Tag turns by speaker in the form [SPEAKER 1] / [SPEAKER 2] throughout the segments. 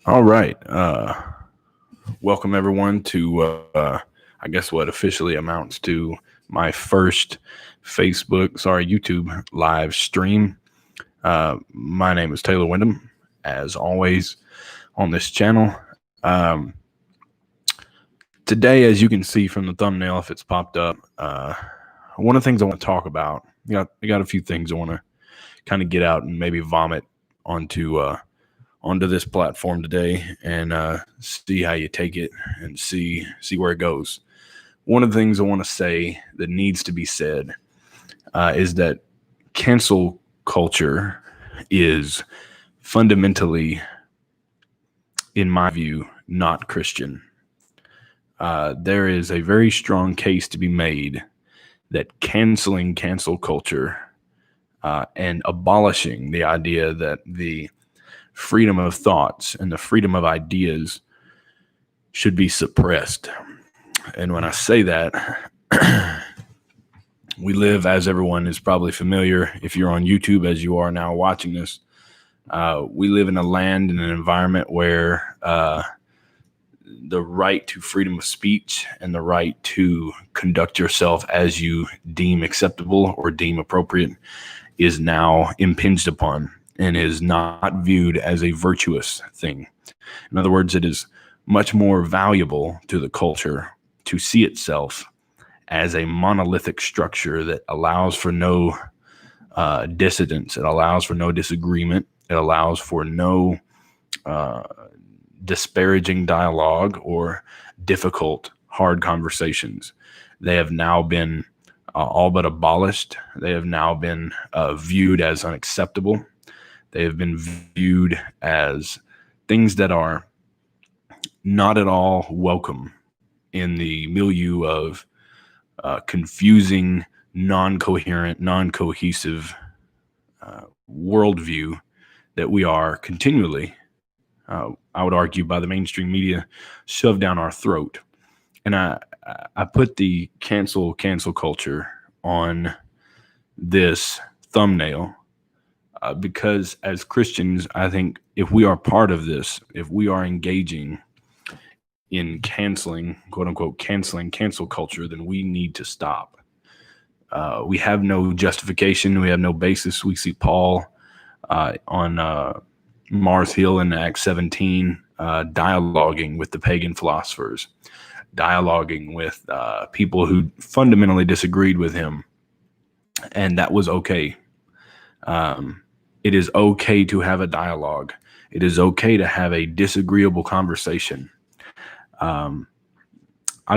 [SPEAKER 1] All right. Welcome everyone to, I guess what officially amounts to my first YouTube live stream. My name is Taylor Wyndham, as always on this channel. Today, as you can see from the thumbnail, if it's popped up, one of the things I want to talk about, I got a few things I want to kind of get out and maybe vomit onto onto this platform today and see how you take it and see where it goes. One of the things I want to say that needs to be said is that cancel culture is fundamentally, in my view, not Christian. There is a very strong case to be made that canceling cancel culture and abolishing the idea that the freedom of thoughts and the freedom of ideas should be suppressed. And when I say that, we live, as everyone is probably familiar, if you're on YouTube as you are now watching this, we live in a land and an environment where the right to freedom of speech and the right to conduct yourself as you deem acceptable or deem appropriate is now impinged upon and is not viewed as a virtuous thing. In other words, it is much more valuable to the culture to see itself as a monolithic structure that allows for no dissidence. It allows for no disagreement. It allows for no disparaging dialogue or difficult, hard conversations. They have now been all but abolished. They have now been viewed as unacceptable. They have been viewed as things that are not at all welcome in the milieu of confusing, non-coherent, non-cohesive worldview that we are continually, I would argue, by the mainstream media, shoved down our throat. And I put the cancel culture on this thumbnail because as Christians, I think if we are part of this, if we are engaging in canceling, quote unquote, canceling cancel culture, then we need to stop. We have no justification. We have no basis. We see Paul on Mars Hill in Acts 17 dialoguing with the pagan philosophers, dialoguing with people who fundamentally disagreed with him. And that was okay. It is okay to have a dialogue. It is okay to have a disagreeable conversation. I'll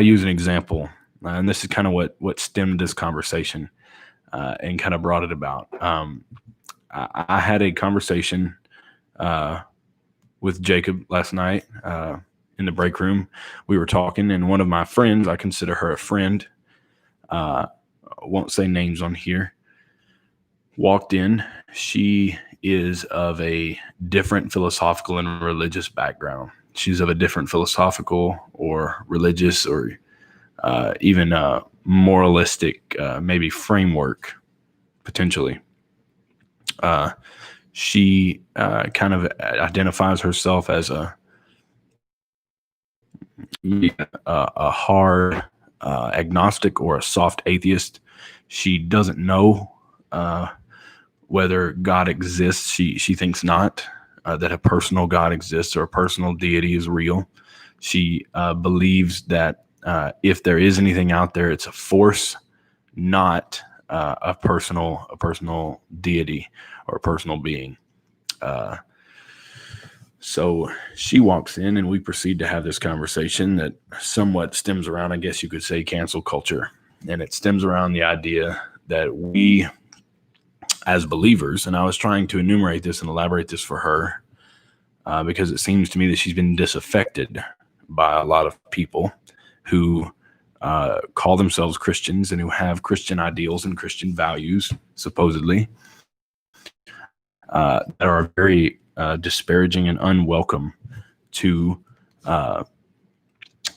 [SPEAKER 1] use an example, and this is kind of what stemmed this conversation and kind of brought it about. I had a conversation with Jacob last night in the break room. We were talking, and one of my friends, I consider her a friend, won't say names on here, walked in. She is of a different philosophical and religious background. She's of a different philosophical or religious or even moralistic maybe framework, potentially. She kind of identifies herself as a hard agnostic or a soft atheist. She doesn't know whether God exists. She thinks not, that a personal God exists or a personal deity is real. She believes that if there is anything out there, it's a force, not a personal deity or a personal being. So she walks in and we proceed to have this conversation that somewhat stems around, I guess you could say, cancel culture. And it stems around the idea that we as believers, and I was trying to enumerate this and elaborate this for her because it seems to me that she's been disaffected by a lot of people who call themselves Christians and who have Christian ideals and Christian values, supposedly, that are very disparaging and unwelcome to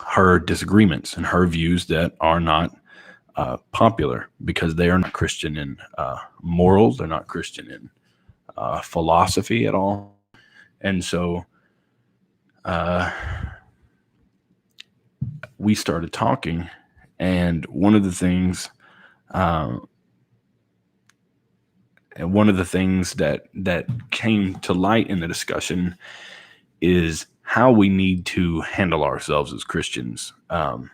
[SPEAKER 1] her disagreements and her views that are not popular because they are not Christian in morals. They're not Christian in philosophy at all. And so we started talking, and one of the things that came to light in the discussion is how we need to handle ourselves as Christians. And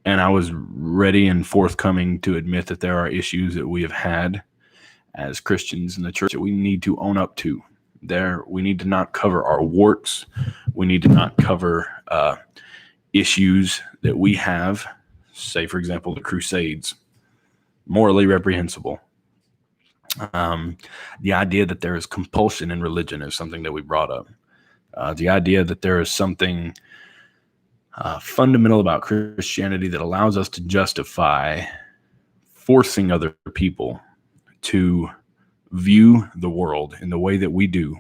[SPEAKER 1] I was ready and forthcoming to admit that there are issues that we have had as Christians in the church that we need to own up to. We need to not cover our warts. We need to not cover issues that we have. Say, for example, the Crusades, morally reprehensible. The idea that there is compulsion in religion is something that we brought up. The idea that there is something fundamental about Christianity that allows us to justify forcing other people to view the world in the way that we do,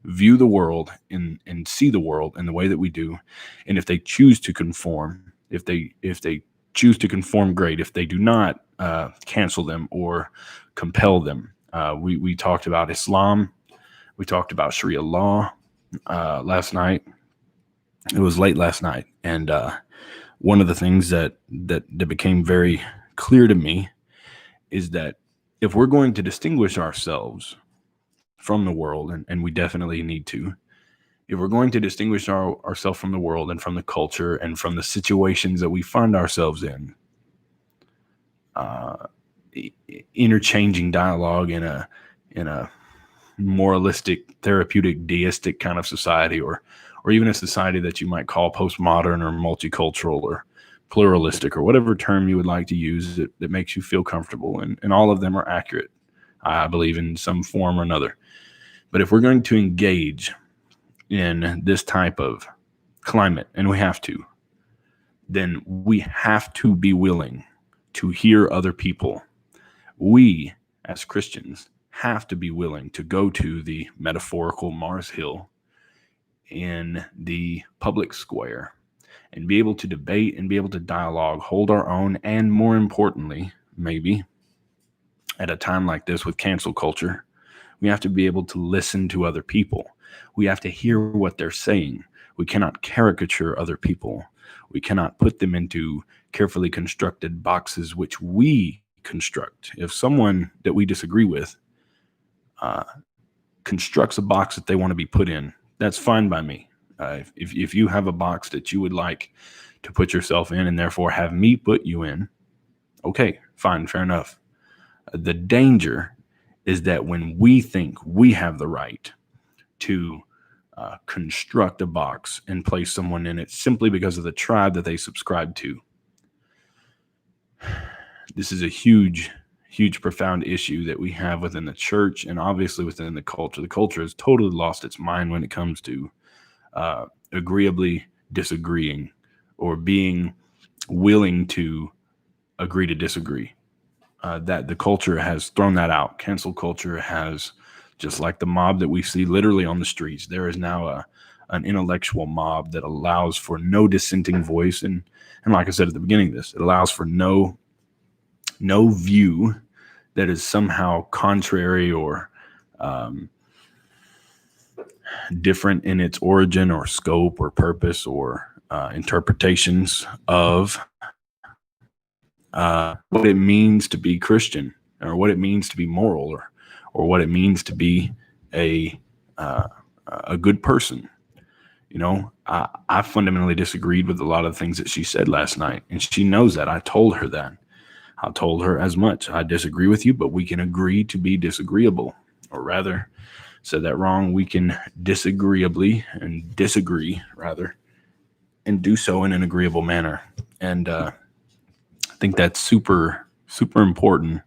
[SPEAKER 1] view the world and see the world in the way that we do. And if they choose to conform, if they choose to conform, great. If they do not, cancel them or compel them. We talked about Islam. We talked about Sharia law last night. It was late last night. And one of the things that became very clear to me is that if we're going to distinguish ourselves from the world, and we definitely need to, if we're going to distinguish ourselves from the world and from the culture and from the situations that we find ourselves in, interchanging dialogue in a moralistic, therapeutic, deistic kind of society, or even a society that you might call postmodern or multicultural or pluralistic or whatever term you would like to use that makes you feel comfortable. And all of them are accurate, I believe, in some form or another. But if we're going to engage in this type of climate, and we have to, then we have to be willing to hear other people. We, as Christians, have to be willing to go to the metaphorical Mars Hill in the public square and be able to debate and be able to dialogue, hold our own, and more importantly, maybe at a time like this with cancel culture, we have to be able to listen to other people. We have to hear what they're saying. We cannot caricature other people. We cannot put them into carefully constructed boxes which we construct. If someone that we disagree with constructs a box that they want to be put in, that's fine by me. If you have a box that you would like to put yourself in and therefore have me put you in, okay, fine, fair enough. The danger is that when we think we have the right to construct a box and place someone in it simply because of the tribe that they subscribe to, this is a huge, profound issue that we have within the church and obviously within the culture. The culture has totally lost its mind when it comes to agreeably disagreeing or being willing to agree to disagree. That the culture has thrown that out. Cancel culture has, just like the mob that we see literally on the streets, there is now an intellectual mob that allows for no dissenting voice. And like I said at the beginning of this, it allows for no view that is somehow contrary or different in its origin or scope or purpose or interpretations of what it means to be Christian or what it means to be moral or what it means to be a good person. You know, I fundamentally disagreed with a lot of the things that she said last night, and she knows that. I told her that. I told her as much. I disagree with you, but we can agree to be disagreeable. Or rather, said that wrong. We can disagreeably and disagree, rather, and do so in an agreeable manner. And I think that's super, super important.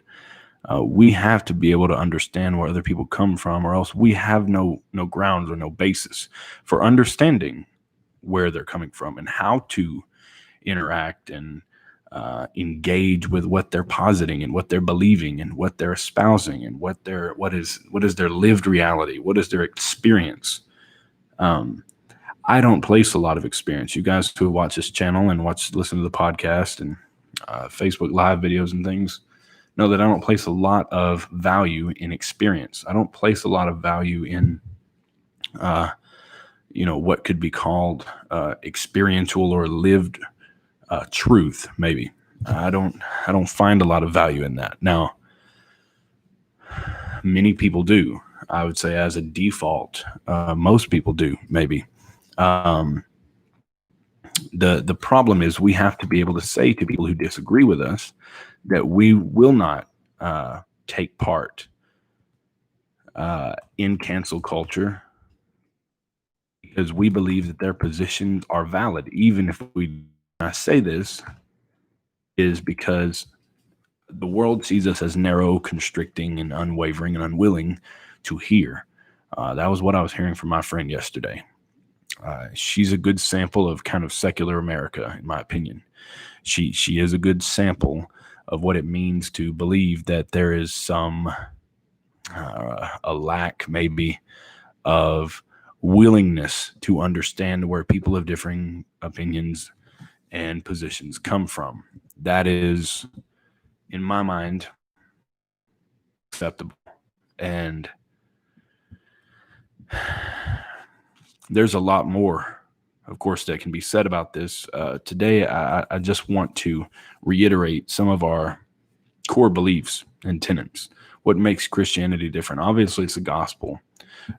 [SPEAKER 1] We have to be able to understand where other people come from, or else we have no grounds or no basis for understanding where they're coming from and how to interact and engage with what they're positing and what they're believing and what they're espousing and what is their lived reality, what is their experience. I don't place a lot of experience. You guys who watch this channel and listen to the podcast and Facebook live videos and things know that I don't place a lot of value in experience. I don't place a lot of value in what could be called experiential or lived truth. Maybe I don't find a lot of value in that. Now, many people do. I would say, as a default, most people do. Maybe. The problem is we have to be able to say to people who disagree with us that we will not take part in cancel culture, because we believe that their positions are valid. Even if I say this is because the world sees us as narrow, constricting, and unwavering and unwilling to hear. That was what I was hearing from my friend yesterday. She's a good sample of kind of secular America, in my opinion. She is a good sample of what it means to believe that there is some a lack, maybe, of willingness to understand where people of differing opinions and positions come from. That is, in my mind, acceptable. And there's a lot more, of course, that can be said about this. Today, I just want to reiterate some of our core beliefs and tenets. What makes Christianity different? Obviously, it's the gospel.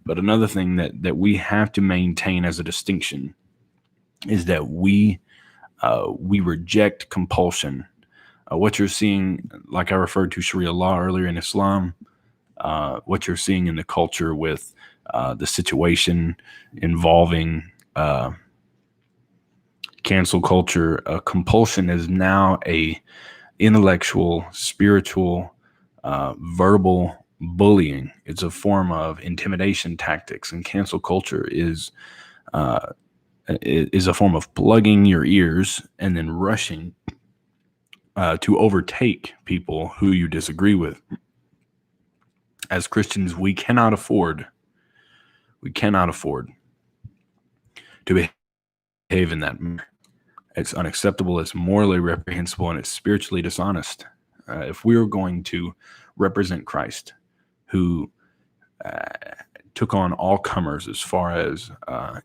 [SPEAKER 1] But another thing that we have to maintain as a distinction is that we reject compulsion. What you're seeing, like I referred to Sharia law earlier in Islam, what you're seeing in the culture with the situation involving cancel culture, compulsion is now a intellectual, spiritual, verbal bullying. It's a form of intimidation tactics, and cancel culture is a form of plugging your ears and then rushing to overtake people who you disagree with. As Christians, we cannot afford to behave in that manner. It's unacceptable, it's morally reprehensible, and it's spiritually dishonest. If we are going to represent Christ, who took on all comers as far as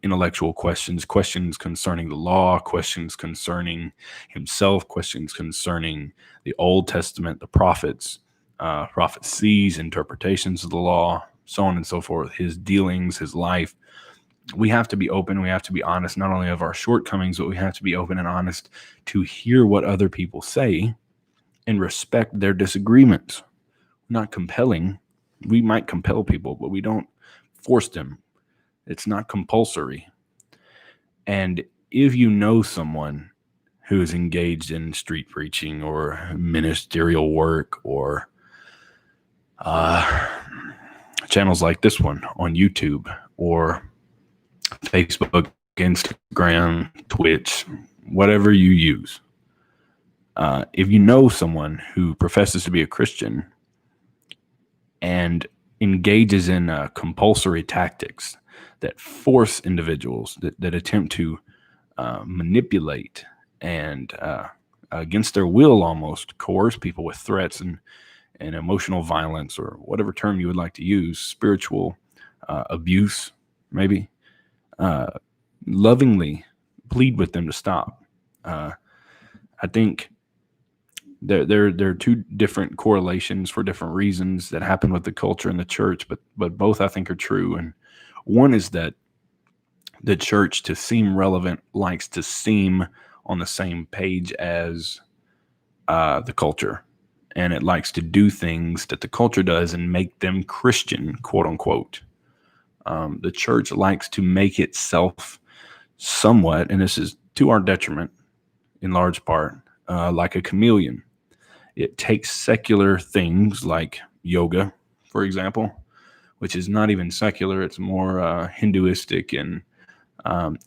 [SPEAKER 1] intellectual questions concerning the law, questions concerning himself, questions concerning the Old Testament, the prophets, prophecies, interpretations of the law, so on and so forth, his dealings, his life. We have to be open. We have to be honest, not only of our shortcomings, but we have to be open and honest to hear what other people say and respect their disagreements. Not compelling. We might compel people, but we don't force them. It's not compulsory. And if you know someone who is engaged in street preaching or ministerial work or channels like this one on YouTube or Facebook, Instagram, Twitch, whatever you use, if you know someone who professes to be a Christian and engages in compulsory tactics that force individuals, that attempt to manipulate and against their will almost coerce people with threats and emotional violence, or whatever term you would like to use, spiritual abuse, maybe, lovingly plead with them to stop. I think there are two different correlations for different reasons that happen with the culture and the church, but both I think are true. And one is that the church, to seem relevant, likes to seem on the same page as the culture, and it likes to do things that the culture does and make them Christian, quote unquote. The church likes to make itself somewhat, and this is to our detriment in large part, like a chameleon. It takes secular things like yoga, for example, which is not even secular. It's more Hinduistic and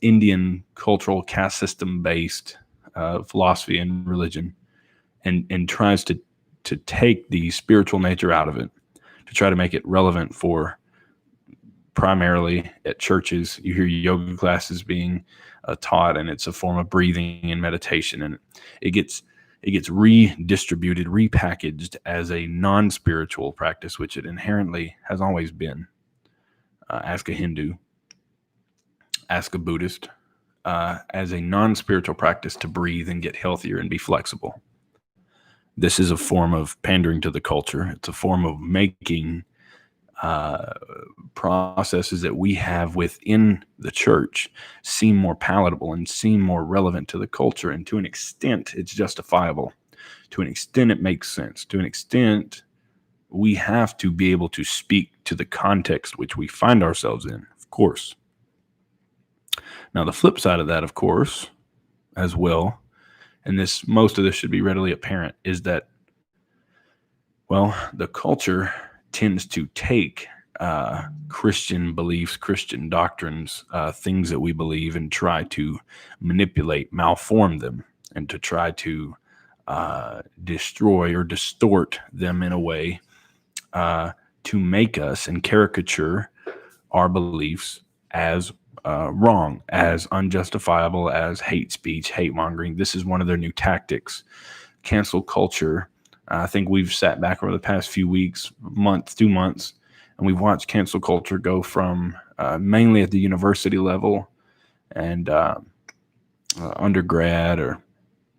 [SPEAKER 1] Indian cultural caste system based philosophy and religion, and tries to take the spiritual nature out of it, to try to make it relevant for, primarily at churches. You hear yoga classes being taught, and it's a form of breathing and meditation, and it gets redistributed, repackaged as a non-spiritual practice, which it inherently has always been. Ask a Hindu. ask a Buddhist, as a non-spiritual practice to breathe and get healthier and be flexible. This is a form of pandering to the culture. It's a form of making processes that we have within the church seem more palatable and seem more relevant to the culture. And to an extent, it's justifiable. To an extent, it makes sense. To an extent, we have to be able to speak to the context which we find ourselves in, of course. Now, the flip side of that, of course, as well, and most of this should be readily apparent, is that, well, the culture tends to take Christian beliefs, Christian doctrines, things that we believe, and try to manipulate, malform them, and to try to destroy or distort them in a way to make us and caricature our beliefs as wrong, as unjustifiable, as hate speech, hate mongering. This is one of their new tactics. Cancel culture. I think we've sat back over the past few weeks, 2 months, and we've watched cancel culture go from mainly at the university level and undergrad or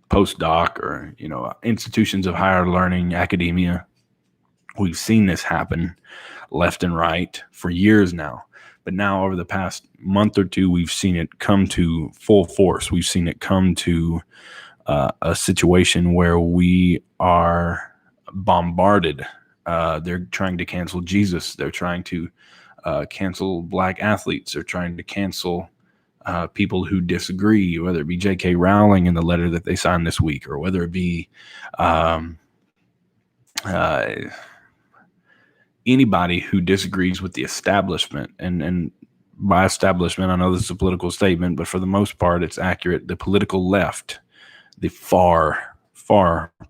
[SPEAKER 1] postdoc or, institutions of higher learning, academia. We've seen this happen left and right for years now. But now over the past month or two, we've seen it come to full force. We've seen it come to a situation where we are bombarded. They're trying to cancel Jesus. They're trying to cancel black athletes. They're trying to cancel people who disagree, whether it be J.K. Rowling in the letter that they signed this week, or whether it be anybody who disagrees with the establishment. And by establishment, I know this is a political statement, but for the most part, it's accurate. The political left, the far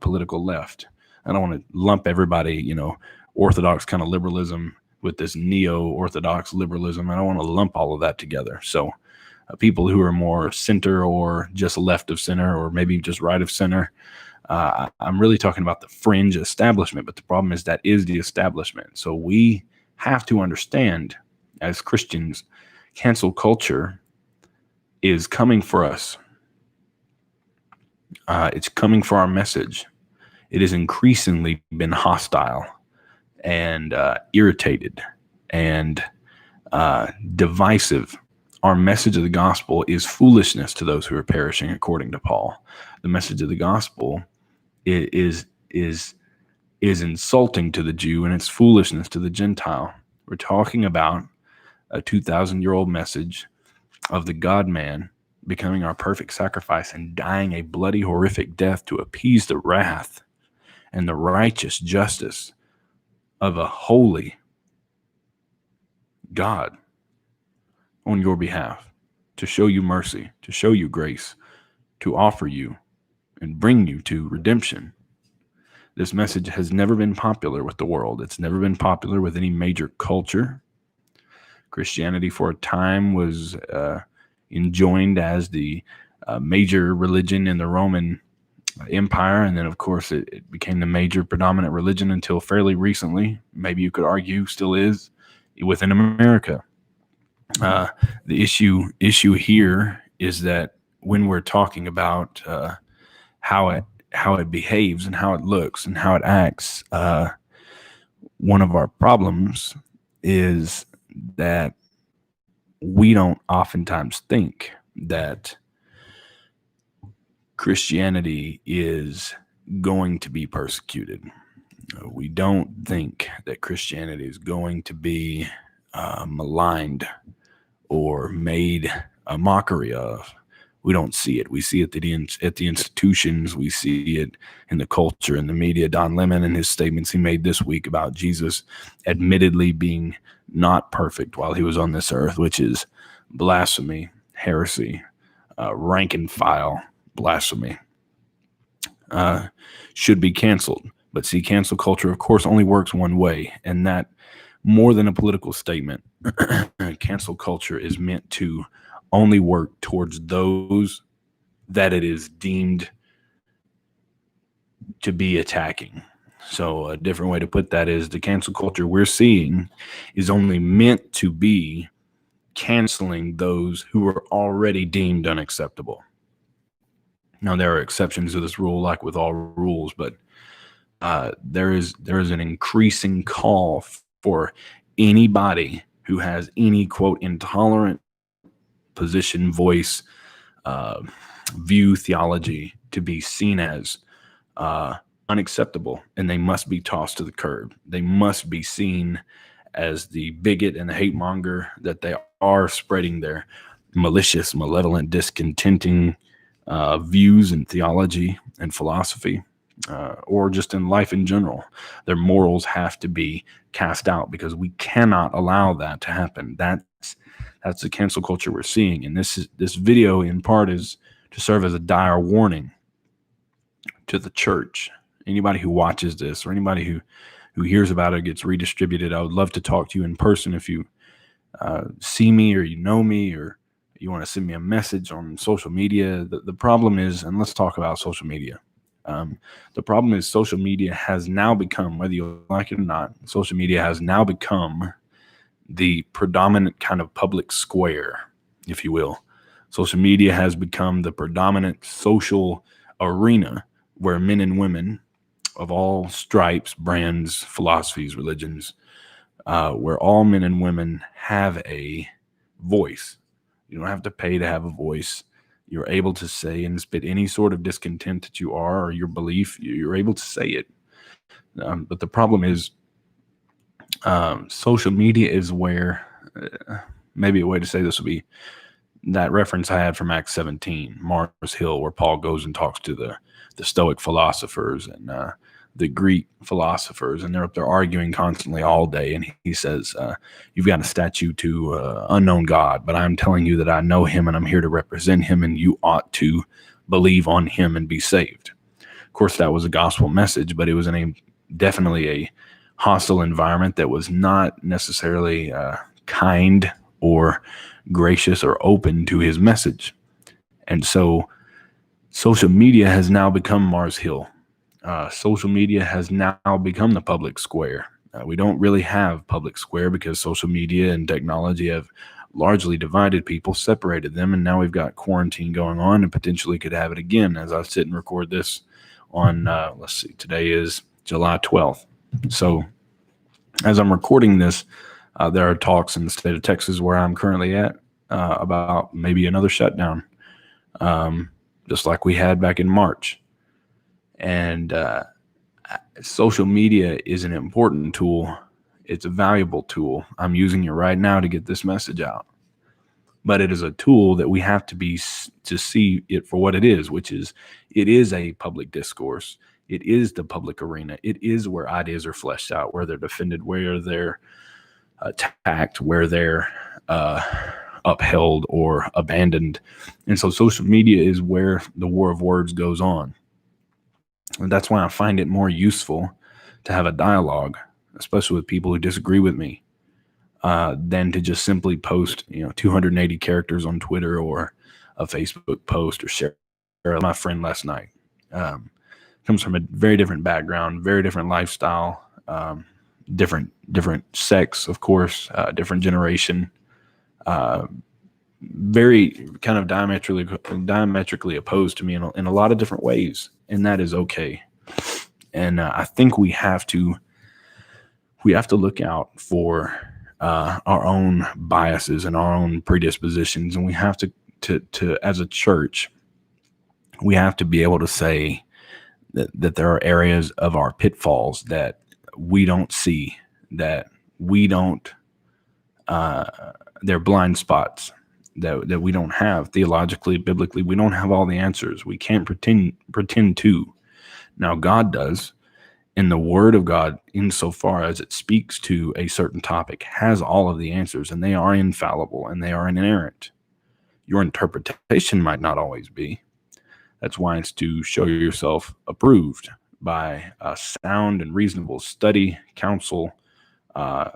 [SPEAKER 1] political left. I don't want to lump everybody, orthodox kind of liberalism with this neo-orthodox liberalism. I don't want to lump all of that together. So people who are more center or just left of center or maybe just right of center, I'm really talking about the fringe establishment, but the problem is that is the establishment. So we have to understand as Christians, cancel culture is coming for us. It's coming for our message. It has increasingly been hostile and irritated and divisive. Our message of the gospel is foolishness to those who are perishing, according to Paul. The message of the gospel is insulting to the Jew, and it's foolishness to the Gentile. We're talking about a 2,000-year-old message of the God-man becoming our perfect sacrifice and dying a bloody, horrific death to appease the wrath and the righteous justice of a holy God on your behalf, to show you mercy, to show you grace, to offer you and bring you to redemption. This message has never been popular with the world. It's never been popular with any major culture. Christianity for a time was enjoined as the major religion in the Roman Empire, and then of course it became the major predominant religion until fairly recently. Maybe you could argue still is within America. The issue here is that when we're talking about how it behaves and how it looks and how it acts, one of our problems is that we don't oftentimes think that Christianity is going to be persecuted. We don't think that Christianity is going to be maligned or made a mockery of. We don't see it. We see it at the institutions. We see it in the culture and the media. Don Lemon and his statements he made this week about Jesus admittedly being not perfect while he was on this earth, which is blasphemy, heresy, rank and file blasphemy, should be canceled. But see, cancel culture, of course, only works one way, and that more than a political statement, cancel culture is meant to only work towards those that it is deemed to be attacking. So a different way to put that is the cancel culture we're seeing is only meant to be canceling those who were already deemed unacceptable. Now, there are exceptions to this rule, like with all rules, but there is an increasing call for anybody who has any, quote, intolerant position, voice, view, theology to be seen as unacceptable, and they must be tossed to the curb. They must be seen as the bigot and the hate monger that they are, spreading their malicious, malevolent, discontenting views and theology and philosophy, or just in life in general. Their morals have to be cast out, because we cannot allow that to happen. That's the cancel culture we're seeing, and this video in part is to serve as a dire warning to the church. Anybody who watches this, or anybody who hears about it, gets redistributed, I would love to talk to you in person. If you see me, or you know me, or you want to send me a message on social media. The problem is, and let's talk about social media. The problem is social media has now become, whether you like it or not, social media has now become the predominant kind of public square, if you will. Social media has become the predominant social arena where men and women of all stripes, brands, philosophies, religions, where all men and women have a voice. You don't have to pay to have a voice. You're able to say and spit any sort of discontent that you are, or your belief. You're able to say it. But the problem is, social media is where, maybe a way to say this would be that reference I had from Acts 17, Mars Hill, where Paul goes and talks to the Stoic philosophers and the Greek philosophers, and they're up there arguing constantly all day. And he says, you've got a statue to unknown God, but I'm telling you that I know him, and I'm here to represent him, and you ought to believe on him and be saved. Of course, that was a gospel message, but it was definitely a hostile environment that was not necessarily kind or gracious or open to his message. And so social media has now become Mars Hill. Social media has now become the public square. We don't really have public square, because social media and technology have largely divided people, separated them, and now we've got quarantine going on, and potentially could have it again as I sit and record this on, let's see, today is July 12th. So as I'm recording this, there are talks in the state of Texas, where I'm currently at, about maybe another shutdown, just like we had back in March. And social media is an important tool. It's a valuable tool. I'm using it right now to get this message out. But it is a tool that we have to see it for what it is, which is, it is a public discourse. It is the public arena. It is where ideas are fleshed out, where they're defended, where they're attacked, where they're upheld or abandoned. And so social media is where the war of words goes on. And that's why I find it more useful to have a dialogue, especially with people who disagree with me, than to just simply post, 280 characters on Twitter, or a Facebook post, or share my friend last night. Comes from a very different background, very different lifestyle, different sex, of course, different generation, very kind of diametrically opposed to me in a lot of different ways, and that is okay. And I think we have to look out for our own biases and our own predispositions, and we have to as a church, we have to be able to say that there are areas of our pitfalls that we don't see, that we don't, they're blind spots that we don't have theologically, biblically. We don't have all the answers. We can't pretend to. Now, God does, and the Word of God, insofar as it speaks to a certain topic, has all of the answers, and they are infallible, and they are inerrant. Your interpretation might not always be. That's why it's to show yourself approved by sound and reasonable study, counsel,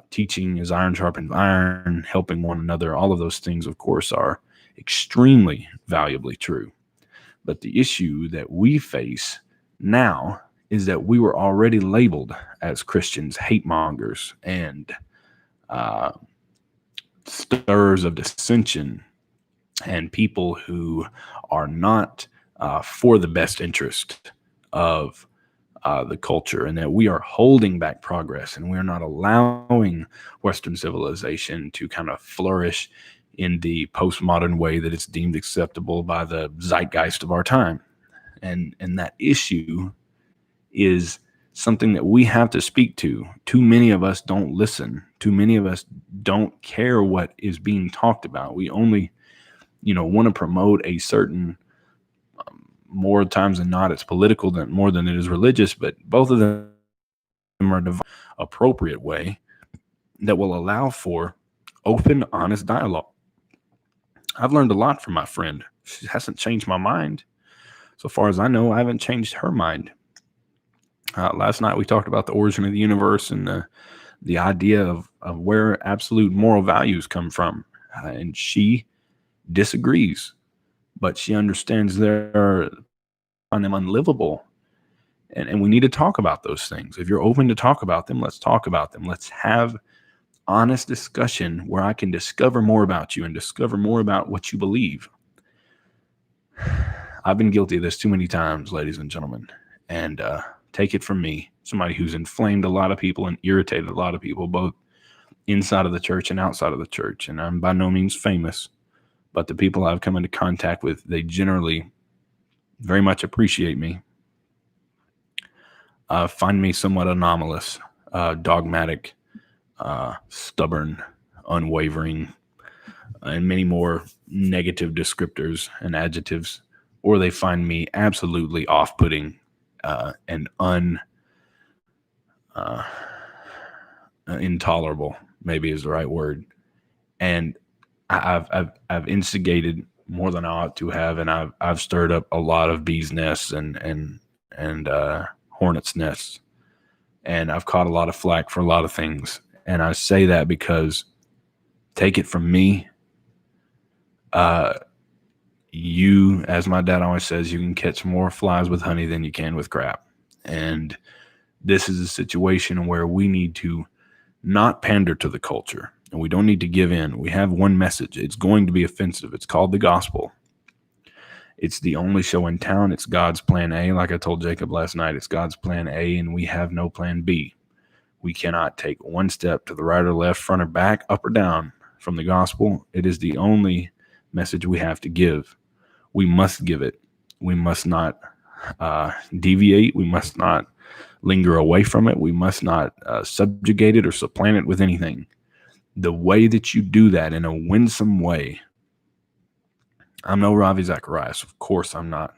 [SPEAKER 1] teaching as iron sharpens iron, helping one another. All of those things, of course, are extremely valuably true. But the issue that we face now is that we were already labeled as Christians hate mongers and stirrers of dissension and people who are not for the best interest of the culture, and that we are holding back progress and we're not allowing Western civilization to kind of flourish in the postmodern way that it's deemed acceptable by the zeitgeist of our time. And that issue is something that we have to speak to. Too many of us don't listen. Too many of us don't care what is being talked about. We only, want to promote a certain, more times than not, it's political more than it is religious, but both of them are the appropriate way that will allow for open, honest dialogue. I've learned a lot from my friend. She hasn't changed my mind. So far as I know, I haven't changed her mind. Last night we talked about the origin of the universe and the idea of where absolute moral values come from. And she disagrees, but she understands find them unlivable. And we need to talk about those things. If you're open to talk about them, let's talk about them. Let's have honest discussion where I can discover more about you and discover more about what you believe. I've been guilty of this too many times, ladies and gentlemen. And take it from me, somebody who's inflamed a lot of people and irritated a lot of people, both inside of the church and outside of the church. And I'm by no means famous, but the people I've come into contact with, they generally very much appreciate me. Find me somewhat anomalous, dogmatic, stubborn, unwavering, and many more negative descriptors and adjectives, or they find me absolutely off-putting and intolerable, maybe is the right word. And I've instigated more than I ought to have, and I've stirred up a lot of bees' nests and hornets' nests, and I've caught a lot of flack for a lot of things. And I say that because, take it from me, you, as my dad always says, you can catch more flies with honey than you can with crap. And this is a situation where we need to not pander to the culture, and we don't need to give in. We have one message. It's going to be offensive. It's called the gospel. It's the only show in town. It's God's plan A. Like I told Jacob last night, it's God's plan A, and we have no plan B. We cannot take one step to the right or left, front or back, up or down from the gospel. It is the only message we have to give. We must give it. We must not deviate. We must not linger away from it. We must not subjugate it or supplant it with anything. The way that you do that in a winsome way, I'm no Ravi Zacharias. Of course I'm not.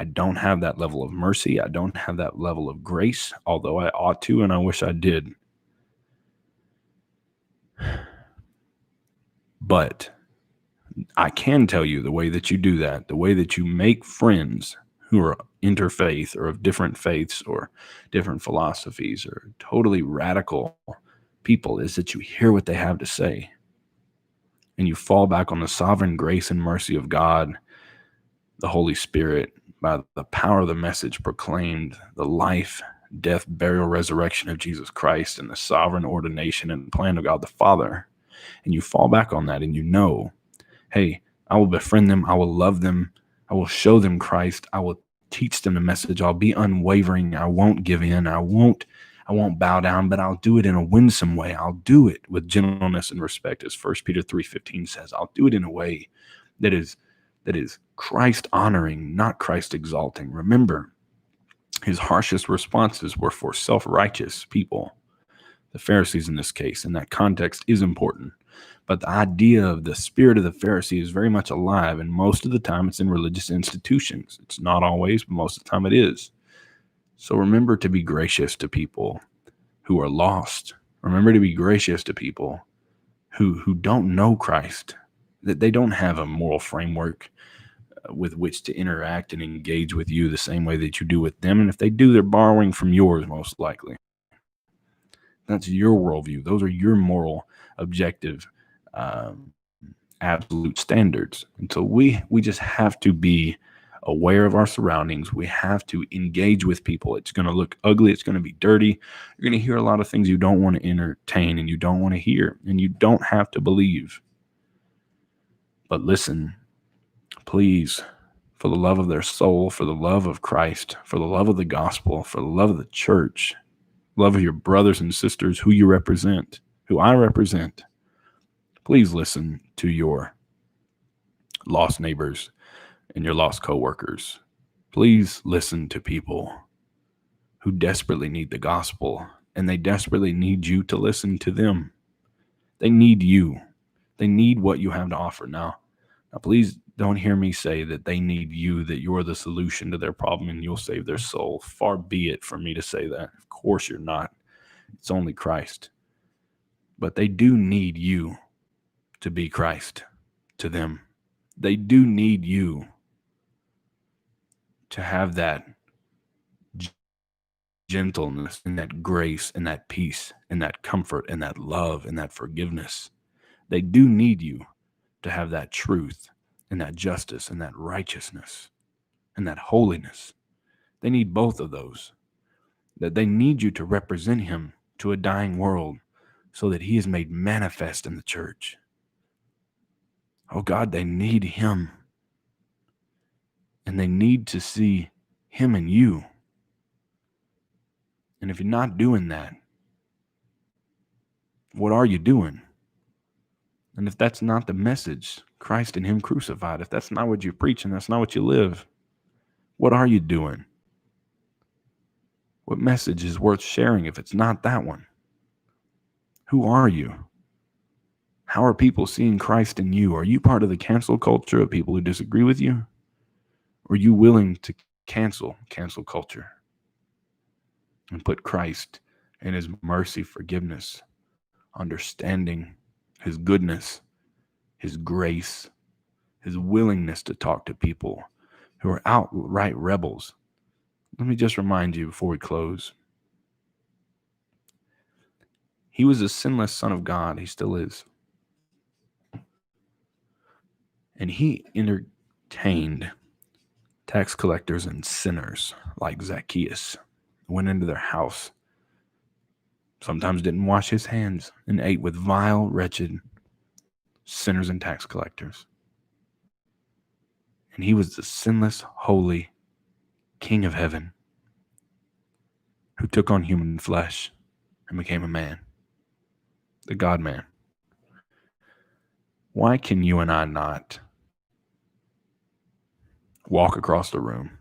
[SPEAKER 1] I don't have that level of mercy. I don't have that level of grace, although I ought to, and I wish I did. But I can tell you the way that you do that, the way that you make friends who are interfaith or of different faiths or different philosophies or totally radical people, is that you hear what they have to say and you fall back on the sovereign grace and mercy of God, the Holy Spirit, by the power of the message proclaimed, the life, death, burial, resurrection of Jesus Christ, and the sovereign ordination and plan of God the Father. And you fall back on that and you know, hey, I will befriend them. I will love them. I will show them Christ. I will teach them the message. I'll be unwavering. I won't give in. I won't bow down, but I'll do it in a winsome way. I'll do it with gentleness and respect, as 1 Peter 3:15 says. I'll do it in a way that is Christ honoring, not Christ exalting. Remember, his harshest responses were for self-righteous people, the Pharisees in this case, and that context is important. But the idea of the spirit of the Pharisee is very much alive, and most of the time it's in religious institutions. It's not always, but most of the time it is. So remember to be gracious to people who are lost. Remember to be gracious to people who don't know Christ, that they don't have a moral framework with which to interact and engage with you the same way that you do with them. And if they do, they're borrowing from yours, most likely. That's your worldview. Those are your moral, objective, absolute standards. And so we just have to be aware of our surroundings. We have to engage with people. It's going to look ugly. It's going to be dirty. You're going to hear a lot of things you don't want to entertain and you don't want to hear, and you don't have to believe. But listen, please, for the love of their soul, for the love of Christ, for the love of the gospel, for the love of the church, love of your brothers and sisters who you represent, who I represent, please listen to your lost neighbors and your lost coworkers. Please listen to people who desperately need the gospel, and they desperately need you to listen to them. They need you. They need what you have to offer. Now, please don't hear me say that they need you, that you're the solution to their problem and you'll save their soul. Far be it for me to say that. Of course you're not. It's only Christ. But they do need you to be Christ to them. They do need you to have that gentleness and that grace and that peace and that comfort and that love and that forgiveness. They do need you to have that truth and that justice and that righteousness and that holiness. They need both of those. That they need you to represent him to a dying world so that he is made manifest in the church. Oh God, they need him. And they need to see him in you. And if you're not doing that, what are you doing? And if that's not the message, Christ and him crucified, if that's not what you preach and that's not what you live, what are you doing? What message is worth sharing if it's not that one? Who are you? How are people seeing Christ in you? Are you part of the cancel culture of people who disagree with you? Or are you willing to cancel culture and put Christ and his mercy, forgiveness, understanding, his goodness, his grace, his willingness to talk to people who are outright rebels? Let me just remind you before we close. He was a sinless Son of God. He still is. And he entertained tax collectors and sinners like Zacchaeus, went into their house, sometimes didn't wash his hands, and ate with vile, wretched sinners and tax collectors. And he was the sinless, holy King of heaven who took on human flesh and became a man, the God-man. Why can you and I not walk across the room?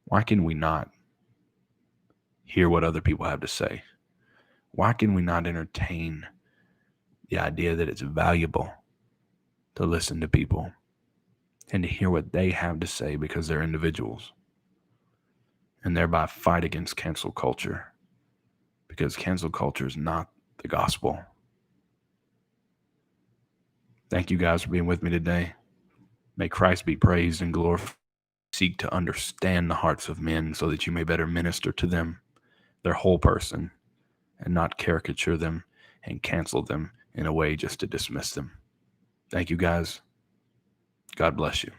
[SPEAKER 1] Why can we not hear what other people have to say? Why can we not entertain the idea that it's valuable to listen to people and to hear what they have to say because they're individuals, and thereby fight against cancel culture, because cancel culture is not the gospel? Thank you guys for being with me today. May Christ be praised and glorified. Seek to understand the hearts of men so that you may better minister to them, their whole person, and not caricature them and cancel them in a way just to dismiss them. Thank you guys. God bless you.